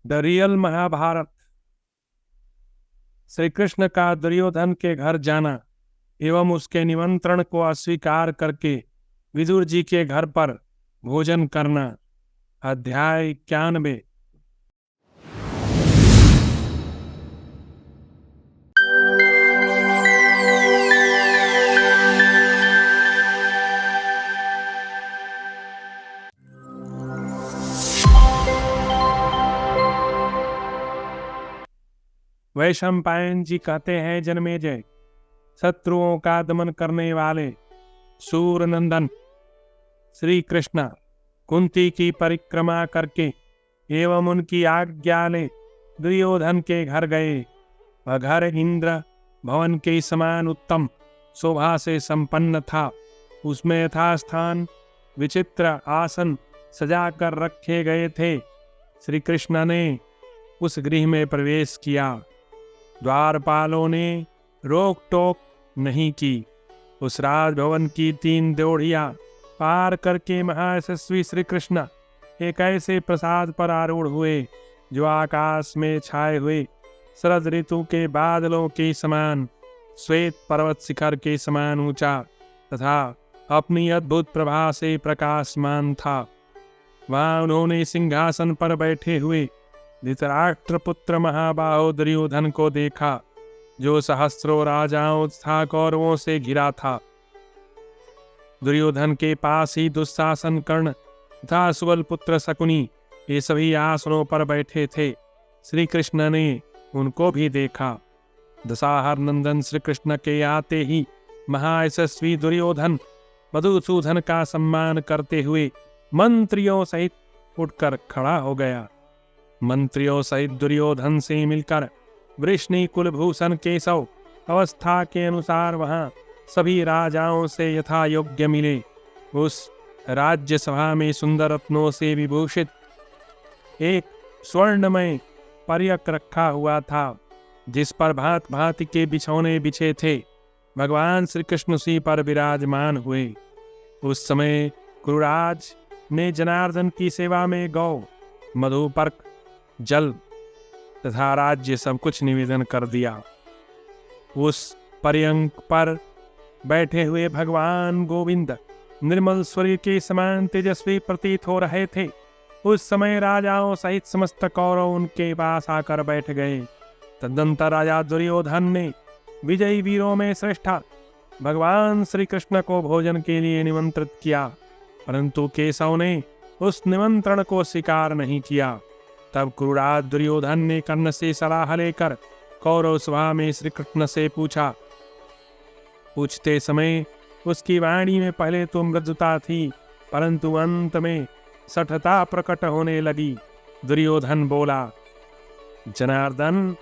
The real Mahabharat. Shri Krishna का दुर्योधन के घर जाना एवं उसके निमंत्रण को अस्वीकार करके विदुर जी के घर पर भोजन करना। अध्याय 91। वैशंपायन जी कहते हैं, जन्मेजय, शत्रुओं का दमन करने वाले सूर नंदन श्री कृष्ण कुंती की परिक्रमा करके एवं उनकी आज्ञा ले दुर्योधन के घर गए। वह घर इंद्र भवन के समान उत्तम शोभा से संपन्न था। उसमें यथास्थान विचित्र आसन सजाकर रखे गए थे। श्री कृष्ण ने उस गृह में प्रवेश किया। द्वारपालों ने रोक टोक नहीं की। उस राजभवन की 3 द्रोड़ियां पार करके महायशस्वी श्री कृष्ण एक ऐसे प्रसाद पर आरूढ़ हुए जो आकाश में छाए हुए शरद ऋतु के बादलों के समान, श्वेत पर्वत शिखर के समान ऊंचा तथा अपनी अद्भुत प्रभा से प्रकाशमान था। वहां उन्होंने सिंहासन पर बैठे हुए धृतराष्ट्र पुत्र महाबाहो दुर्योधन को देखा, जो सहस्रों राजाओं तथा कौरवों से घिरा था। दुर्योधन के पास ही दुशासन कर्ण तथा सुबल पुत्र शकुनी ये सभी आसनों पर बैठे थे। श्री कृष्ण ने उनको भी देखा। दशाहर नंदन श्री कृष्ण के आते ही महायशस्वी दुर्योधन मधुसूदन का सम्मान करते हुए मंत्रियों सहित उठकर खड़ा हो गया। मंत्रियों सहित दुर्योधन से मिलकर वृष्णि कुलभूषण केशव अवस्था के अनुसार वहां सभी राजाओं से यथा योग्य मिले। उस राज्यसभा में सुंदर रत्नों से विभूषित एक स्वर्णमय पर्यक रखा हुआ था, जिस पर भांति भांति के बिछौने बिछे थे। भगवान श्री कृष्ण उसी पर विराजमान हुए। उस समय कुरुराज ने जनार्दन की सेवा में गौ, मधुपर्क, जल तथा राज्य सब कुछ निवेदन कर दिया। उस पर्यंक पर बैठे हुए भगवान गोविंद निर्मल सूर्य के समान तेजस्वी प्रतीत हो रहे थे। उस समय राजाओं सहित समस्त कौरव उनके पास आकर बैठ गए। तदनंतर राजा दुर्योधन ने विजयी वीरों में श्रेष्ठ भगवान श्री कृष्ण को भोजन के लिए निमंत्रित किया, परंतु केशव ने उस निमंत्रण को स्वीकार नहीं किया। तब क्रूराज दुर्योधन ने कर्ण से सलाह लेकर कौरव सभा में श्री कृष्ण से पूछा। पूछते समय उसकी वाणी में पहले तो मृदुता थी, परंतु अंत में सठता प्रकट होने लगी। दुर्योधन बोला, जनार्दन,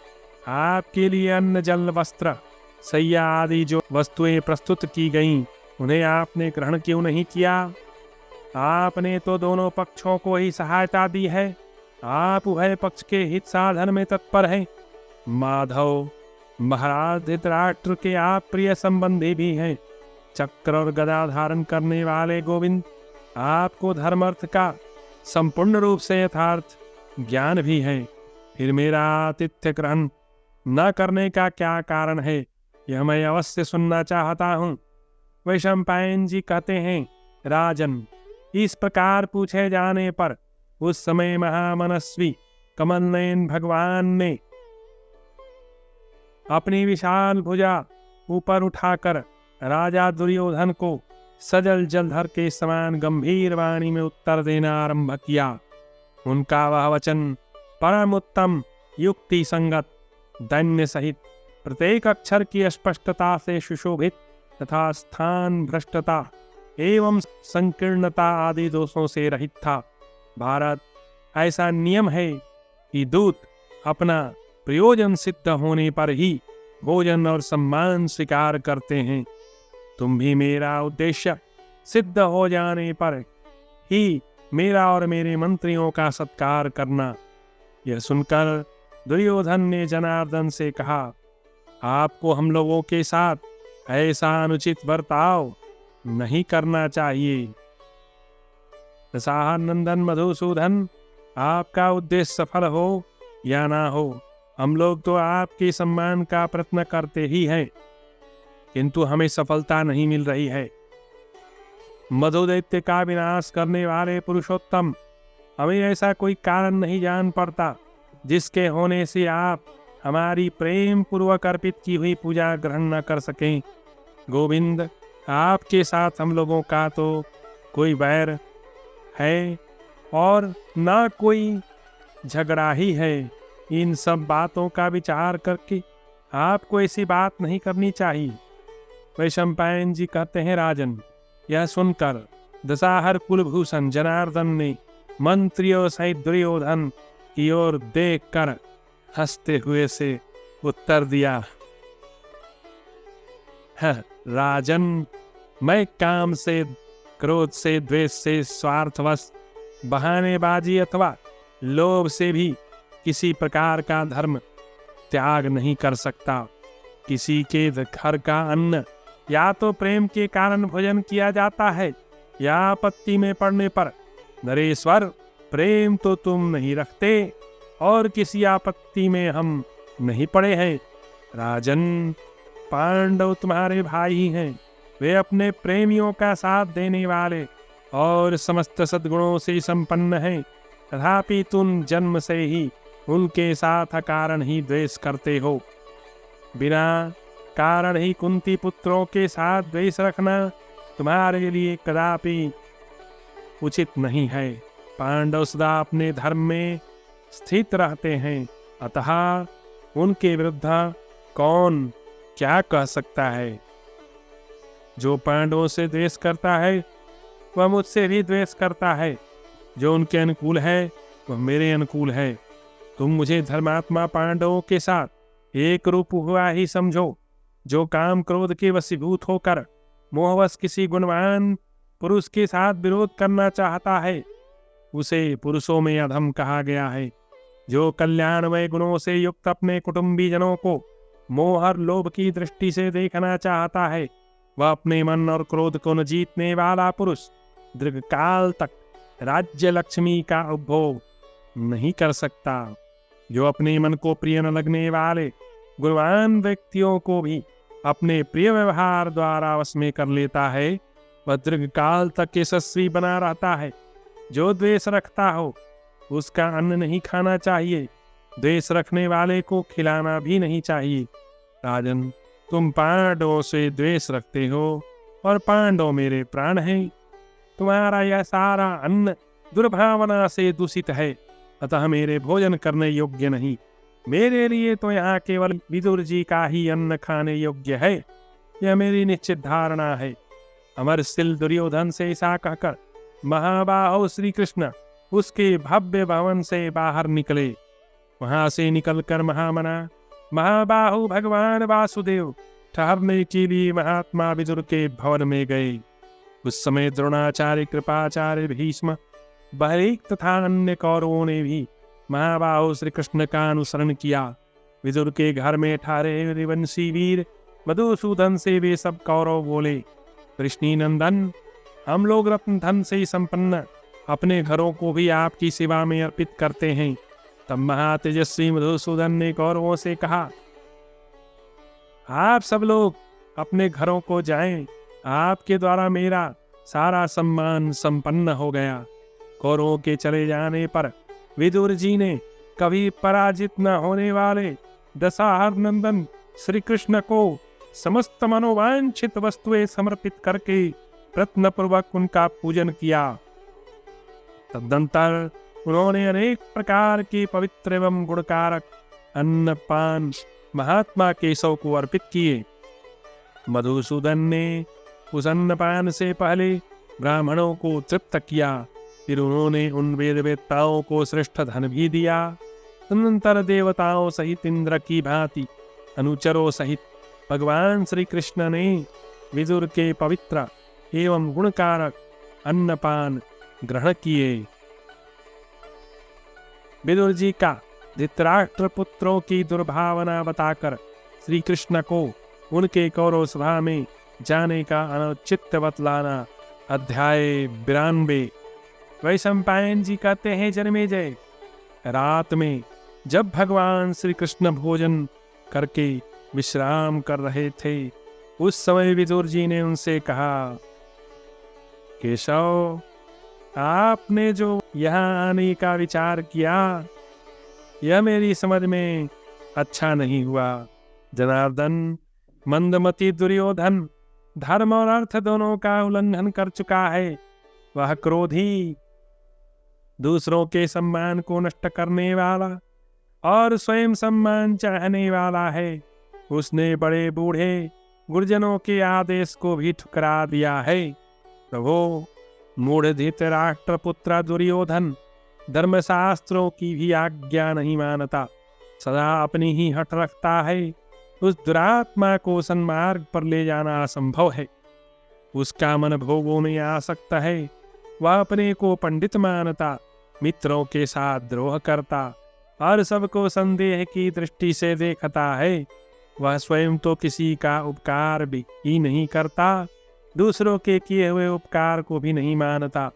आपके लिए अन्न, जल, वस्त्र, सैया आदि जो वस्तुएं प्रस्तुत की गईं, उन्हें आपने ग्रहण क्यों नहीं किया? आपने तो दोनों पक्षों को ही सहायता दी है। आप उभय पक्ष के हित साधन में तत्पर हैं। माधव, महाराज धृतराष्ट्र के आप प्रिय संबंधी भी हैं। चक्र और गदा धारण करने वाले गोविंद, आपको धर्म अर्थ का संपूर्ण रूप से यथार्थ ज्ञान भी है। फिर मेरा आतिथ्य ग्रहण न करने का क्या कारण है, यह मैं अवश्य सुनना चाहता हूँ। वैशंपायन जी कहते हैं, राजन, इस प्रकार पूछे जाने पर उस समय महामनस्वी कमल नयन भगवान ने अपनी विशाल भुजा ऊपर उठाकर राजा दुर्योधन को सजल जलधर के समान गंभीर वाणी में उत्तर देना आरंभ किया। उनका वह वचन परम उत्तम, युक्ति संगत, दैन्य सहित, प्रत्येक अक्षर की स्पष्टता से सुशोभित तथा स्थान भ्रष्टता एवं संकीर्णता आदि दोषों से रहित था। भारत, ऐसा नियम है कि दूत अपना प्रयोजन सिद्ध होने पर ही भोजन और सम्मान स्वीकार करते हैं। तुम भी मेरा उद्देश्य सिद्ध हो जाने पर ही मेरा और मेरे मंत्रियों का सत्कार करना। यह सुनकर दुर्योधन ने जनार्दन से कहा, आपको हम लोगों के साथ ऐसा अनुचित बर्ताव नहीं करना चाहिए। दशाहर नंदन मधुसूदन आपका उद्देश्य सफल हो या ना हो, हम लोग तो आपके सम्मान का प्रयत्न करते ही हैं, किंतु हमें सफलता नहीं मिल रही है। मधु दैत्य का विनाश करने वाले पुरुषोत्तम, हमें ऐसा कोई कारण नहीं जान पड़ता जिसके होने से आप हमारी प्रेम पूर्वक अर्पित की हुई पूजा ग्रहण न कर सकें। गोविंद, आपके साथ हम लोगों का तो कोई बैर है और ना कोई झगड़ा ही है। इन सब बातों का विचार करके आपको ऐसी बात नहीं करनी चाहिए। वैशंपायन जी कहते हैं, राजन, यह सुनकर दशाहर कुलभूषण जनार्दन ने मंत्रियों सहित दुर्योधन की ओर देख कर हंसते हुए से उत्तर दिया, राजन, मैं काम से, क्रोध से, द्वेष से, स्वार्थवश, बहानेबाजी अथवा लोभ से भी किसी प्रकार का धर्म त्याग नहीं कर सकता। किसी के घर का अन्न या तो प्रेम के कारण भोजन किया जाता है या आपत्ति में पड़ने पर। नरेश्वर, प्रेम तो तुम नहीं रखते और किसी आपत्ति में हम नहीं पड़े हैं। राजन, पांडव तुम्हारे भाई ही हैं, वे अपने प्रेमियों का साथ देने वाले और समस्त सद्गुणों से संपन्न हैं। तथापि तुम जन्म से ही उनके साथ अकारण ही द्वेष करते हो। बिना कारण ही कुंती पुत्रों के साथ द्वेष रखना तुम्हारे लिए कदापि उचित नहीं है। पांडव सदा अपने धर्म में स्थित रहते हैं, अतः उनके विरुद्ध कौन क्या कह सकता है। जो पांडवों से द्वेष करता है वह मुझसे भी द्वेष करता है। जो उनके अनुकूल है वह मेरे अनुकूल है। तुम मुझे धर्मात्मा पांडवों के साथ एक रूप हुआ ही समझो। जो काम क्रोध के वशीभूत होकर मोहवश किसी गुणवान पुरुष के साथ विरोध करना चाहता है, उसे पुरुषों में अधम कहा गया है। जो कल्याणमय गुणों से युक्त अपने कुटुंबी जनों को मोह और लोभ की दृष्टि से देखना चाहता है, वह अपने मन और क्रोध को न जीतने वाला पुरुष दीर्घकाल तक राज्य लक्ष्मी का उपभोग नहीं कर सकता। जो अपने मन को प्रिय न लगने वाले गुणवान व्यक्तियों को भी अपने प्रिय व्यवहार द्वारा वश में कर लेता है, वह दीर्घकाल तक यशस्वी बना रहता है। जो द्वेष रखता हो उसका अन्न नहीं खाना चाहिए, द्वेष रखने वाले को खिलाना भी नहीं चाहिए। राजन, तुम पांडवों से द्वेष रखते हो और पांडव मेरे प्राण हैं। तुम्हारा यह सारा अन्न दुर्भावना से दूषित है, अतः मेरे भोजन करने योग्य नहीं। मेरे लिए तो यहाँ केवल विदुर जी का ही अन्न खाने योग्य है, यह मेरी निश्चित धारणा है। अमरशील दुर्योधन से ऐसा कहकर महाबाहो श्री कृष्ण उसके भव्य भवन से बाहर निकले। वहां से निकलकर महाबाहु भगवान वासुदेव ठहरने के लिए महात्मा विदुर के भवन में गए। उस समय द्रोणाचार्य, कृपाचार्य, भीष्म, बहरीक तथा अन्य कौरवों ने भी महाबाहु श्री कृष्ण का अनुसरण किया। विदुर के घर में ठहरे हरिवंशी वीर मधुसूदन से वे सब कौरव बोले, कृष्णी नंदन, हम लोग रत्न धन से संपन्न अपने घरों को भी आपकी सेवा में अर्पित करते हैं। तब महातेजस्वी मधुसूदन ने कौरवों से कहा, आप सब लोग अपने घरों को जाएं, आपके द्वारा मेरा सारा सम्मान संपन्न हो गया। कौरवों के चले जाने पर विदुर जी ने कभी पराजित न होने वाले दशाहर नंदन श्री कृष्ण को समस्त मनोवांछित वस्तुएं समर्पित करके प्रयत्नपूर्वक उनका पूजन किया। तदनंतर उन्होंने अनेक प्रकार के पवित्र एवं गुणकारक अन्न पान महात्मा केशव को अर्पित किए। मधुसूदन ने उस अन्नपान से पहले ब्राह्मणों को तृप्त किया, फिर उन्होंने उन वेदवेत्ताओं को श्रेष्ठ धन भी दिया। तदनंतर देवताओं सहित इंद्र की भांति अनुचरों सहित भगवान श्री कृष्ण ने विदुर के पवित्र एवं गुणकारक अन्नपान ग्रहण किए। विदुर जी का धृतराष्ट्र पुत्रों की दुर्भावना बताकर श्री कृष्ण को उनके कौरव सभा में जाने का अनुचित बतलाना। अध्याय 92। वैशंपायन जी कहते हैं, जन्मेजय, रात में जब भगवान श्री कृष्ण भोजन करके विश्राम कर रहे थे, उस समय विदुर जी ने उनसे कहा, केशव, आपने जो यहाँ आने का विचार किया, यह मेरी समझ में अच्छा नहीं हुआ। जनार्दन, मंदमती दुर्योधन धर्म और अर्थ दोनों का उल्लंघन कर चुका है। वह क्रोधी, दूसरों के सम्मान को नष्ट करने वाला और स्वयं सम्मान चाहने वाला है। उसने बड़े बूढ़े गुरुजनों के आदेश को भी ठुकरा दिया है। प्रभो, मूढ़ धृतराष्ट्र पुत्र दुर्योधन धर्मशास्त्रों की भी आज्ञा नहीं मानता, सदा अपनी ही हट रखता है। उस दुरात्मा को सन्मार्ग पर ले जाना असंभव है। उसका मन भोगों में आसक्त है। वह अपने को पंडित मानता, मित्रों के साथ द्रोह करता और सबको संदेह की दृष्टि से देखता है। वह स्वयं तो किसी का उपकार भी ही नहीं करता, दूसरों के किए हुए उपकार को भी नहीं मानता।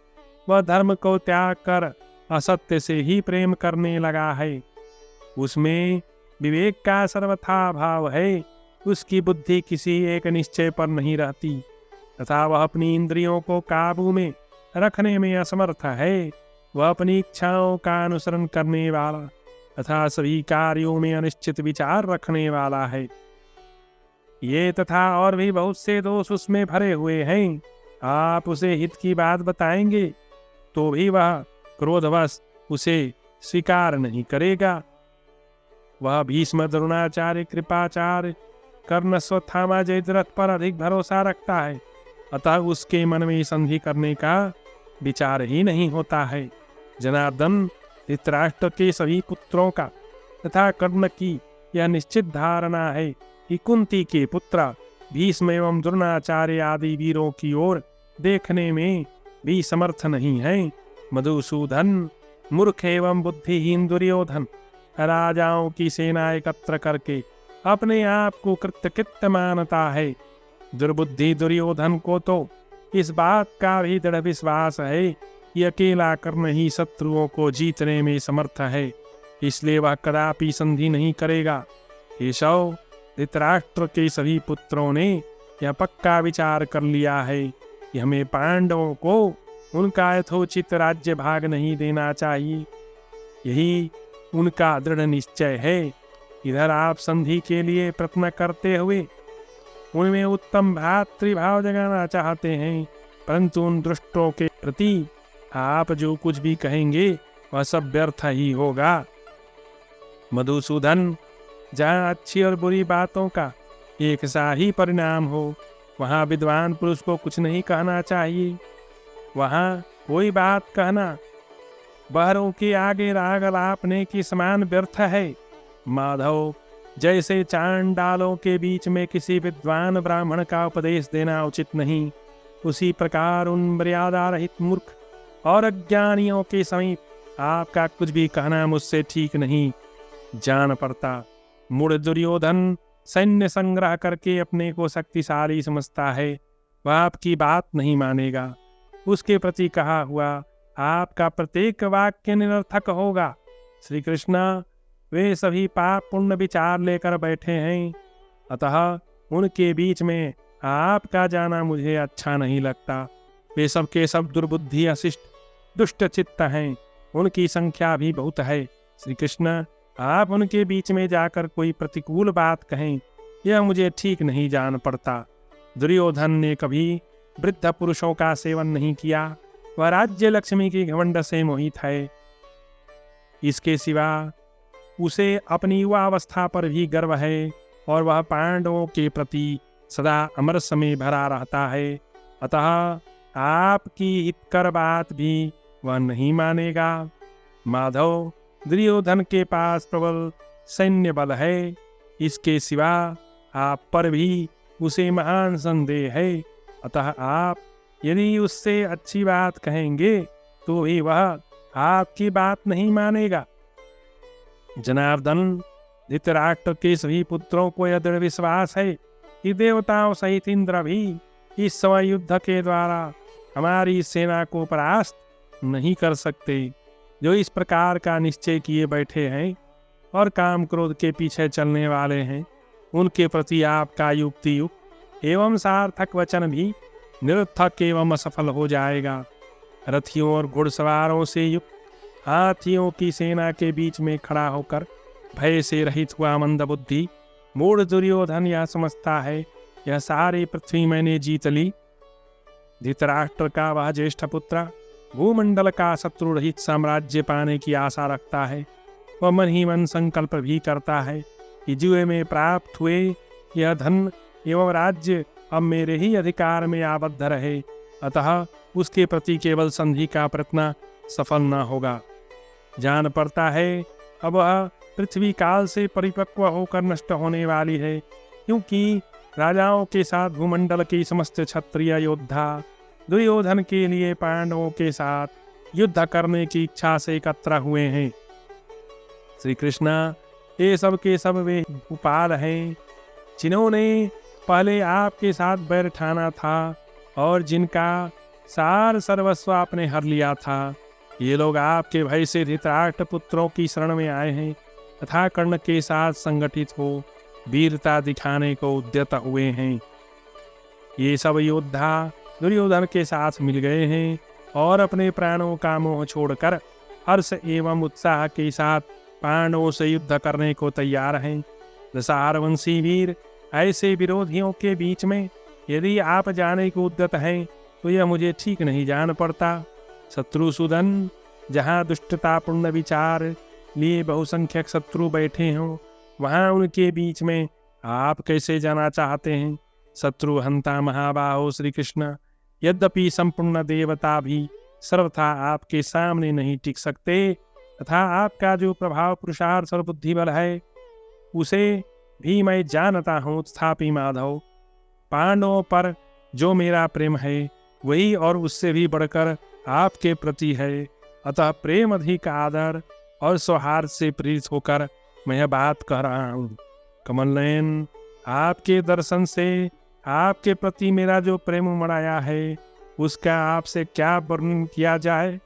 वह धर्म को त्याग कर असत्य से ही प्रेम करने लगा है। उसमें विवेक का सर्वथा अभाव है। उसकी बुद्धि किसी एक निश्चय पर नहीं रहती तथा वह अपनी इंद्रियों को काबू में रखने में असमर्थ है। वह अपनी इच्छाओं का अनुसरण करने वाला तथा सभी कार्यों में अनिश्चित विचार रखने वाला है। ये तथा और भी बहुत से दोष उसमें भरे हुए हैं। आप उसे हित की बात बताएंगे तो भी वह क्रोधवश उसे स्वीकार नहीं करेगा। वह भीष्म, द्रोणाचार्य, कृपाचार्य, कर्ण, स्वत्थामा, जयद्रथ पर अधिक भरोसा रखता है, अतः उसके मन में संधि करने का विचार ही नहीं होता है। जनार्दन, धृतराष्ट्र के सभी पुत्रों का तथा कर्ण की यह निश्चित धारणा है कि कुंती के पुत्र भीष्म एवं द्रोणाचार्य आदि वीरों की ओर देखने में भी समर्थ नहीं है। मधुसूदन, मूर्ख एवं बुद्धिहीन दुर्योधन राजाओं की सेना एकत्र करके अपने आप को कृतकृत्य मानता है। दुर्बुद्धि दुर्योधन को तो इस बात का भी दृढ़ विश्वास है कि अकेला कर्ण ही शत्रुओं को जीतने में समर्थ है, इसलिए वह कदापि संधि नहीं करेगा। केशव, धृतराष्ट्र के सभी पुत्रों ने यह पक्का विचार कर लिया है कि हमें पांडवों को उनका यथोचित राज्य भाग नहीं देना चाहिए। यही उनका दृढ़ निश्चय है। इधर आप संधि के लिए प्रयत्न करते हुए उनमें उत्तम भ्रातृभाव जगाना चाहते हैं, परंतु उन दुष्टों के प्रति आप जो कुछ भी कहेंगे वह सब व्यर्थ ही होगा। मधुसूदन, जहाँ अच्छी और बुरी बातों का एक सा ही परिणाम हो, वहाँ विद्वान पुरुष को कुछ नहीं कहना चाहिए। वहाँ कोई बात कहना बहरों के आगे राग अलापने के समान व्यर्थ है। माधव, जैसे चांडालों के बीच में किसी विद्वान ब्राह्मण का उपदेश देना उचित नहीं, उसी प्रकार उन मर्यादा रहित मूर्ख और अज्ञानियों के समीप आपका कुछ भी कहना मुझसे ठीक नहीं जान पड़ता। मूढ़ दुर्योधन सैन्य संग्रह करके अपने को शक्तिशाली समझता है, वह आपकी बात नहीं मानेगा। उसके प्रति कहा हुआ आपका प्रत्येक वाक्य निरर्थक होगा। श्री कृष्ण, वे सभी पाप पुण्य विचार लेकर बैठे हैं, अतः उनके बीच में आपका जाना मुझे अच्छा नहीं लगता। वे सब के सब दुर्बुद्धि, अशिष्ट, दुष्ट चित्त हैं। उनकी संख्या भी बहुत है। श्री कृष्ण, आप उनके बीच में जाकर कोई प्रतिकूल बात कहें, यह मुझे ठीक नहीं जान पड़ता। दुर्योधन ने कभी वृद्ध पुरुषों का सेवन नहीं किया। वह राज्य लक्ष्मी की घमंड से मोहित है। इसके सिवा उसे अपनी युवावस्था पर भी गर्व है और वह पांडवों के प्रति सदा अमरस में भरा रहता है। अतः आपकी हितकर बात भी वह नहीं मानेगा। माधव, दुर्योधन के पास प्रबल सैन्य बल है। इसके सिवा आप पर भी उसे महान संदेह है। अतः आप यदि उससे अच्छी बात कहेंगे तो भी वह आपकी बात नहीं मानेगा। जनार्दन, धृतराष्ट्र के सभी पुत्रों को यह दृढ़ विश्वास है कि देवताओं सहित इंद्र भी इस समय युद्ध के द्वारा हमारी सेना को परास्त नहीं कर सकते। जो इस प्रकार का निश्चय किए बैठे हैं और काम क्रोध के पीछे चलने वाले हैं, उनके प्रति आपका युक्ति युक्त एवं सार्थक वचन भी निरर्थक एवं असफल हो जाएगा। रथियों और घुड़सवारों से युक्त हाथियों की सेना के बीच में खड़ा होकर भय से रहित हुआ मंदबुद्धि मूढ़ दुर्योधन यह समझता है यह सारी पृथ्वी मैंने जीत ली। धृतराष्ट्र का वह ज्येष्ठ पुत्र भूमंडल का शत्रु रहित साम्राज्य पाने की आशा रखता है। वह मन ही मन संकल्प भी करता है कि जुए में प्राप्त हुए यह धन एवं राज्य अब मेरे ही अधिकार में आबद्ध रहे, अतः उसके प्रति केवल संधि का प्रयत्न सफल न होगा। जान पड़ता है अब वह पृथ्वी काल से परिपक्व होकर नष्ट होने वाली है, क्योंकि राजाओं के साथ भूमंडल के समस्त क्षत्रिय योद्धा दुर्योधन के लिए पांडवों के साथ युद्ध करने की इच्छा से एकत्र हुए हैं। श्री कृष्ण ये सब के सब वे भूपाल हैं जिन्होंने पहले आपके साथ बैर ठाना था और जिनका सार सर्वस्व आपने हर लिया था। ये लोग आपके भय से धृतराष्ट्र पुत्रों की शरण में आए हैं तथा कर्ण के साथ संगठित हो वीरता दिखाने को उद्यत हुए हैं। ये सब योद्धा दुर्योधन के साथ मिल गए हैं और अपने प्राणों का मोह छोड़कर हर्ष एवं उत्साह के साथ पांडवों से युद्ध करने को तैयार हैं। दशारवंशी वीर, ऐसे विरोधियों के बीच में यदि आप जाने को उद्यत हैं तो यह मुझे ठीक नहीं जान पड़ता। शत्रुसूदन, जहाँ दुष्टतापूर्ण विचार लिए बहुसंख्यक शत्रु बैठे हों, वहाँ उनके बीच में आप कैसे जाना चाहते हैं। शत्रु हंता महाबाहो श्री कृष्ण, यद्यपि संपूर्ण देवता भी सर्वथा आपके सामने नहीं टिक सकते तथा आपका जो प्रभाव पुरुषार्थ और बुद्धि बल है उसे भी मैं जानता हूँ। तथापि माधव, पांडवों पर जो मेरा प्रेम है वही और उससे भी बढ़कर आपके प्रति है, अतः प्रेम अधिक आदर और सौहार्द से प्रेरित होकर मैं यह बात कह रहा हूँ। कमलनयन, आपके दर्शन से आपके प्रति मेरा जो प्रेम उमड़ाया है उसका आपसे क्या वर्णन किया जाए।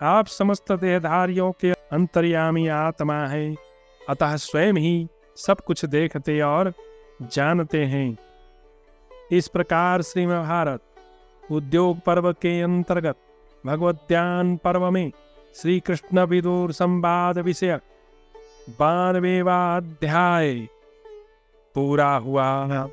आप समस्त देहधारियों के अंतर्यामी आत्मा है, अतः स्वयं ही सब कुछ देखते और जानते हैं। इस प्रकार श्रीमद्भारत उद्योग पर्व के अंतर्गत भगवद्ध्यान पर्व में श्री कृष्ण विदुर संवाद विषयक 92वां अध्याय पूरा हुआ।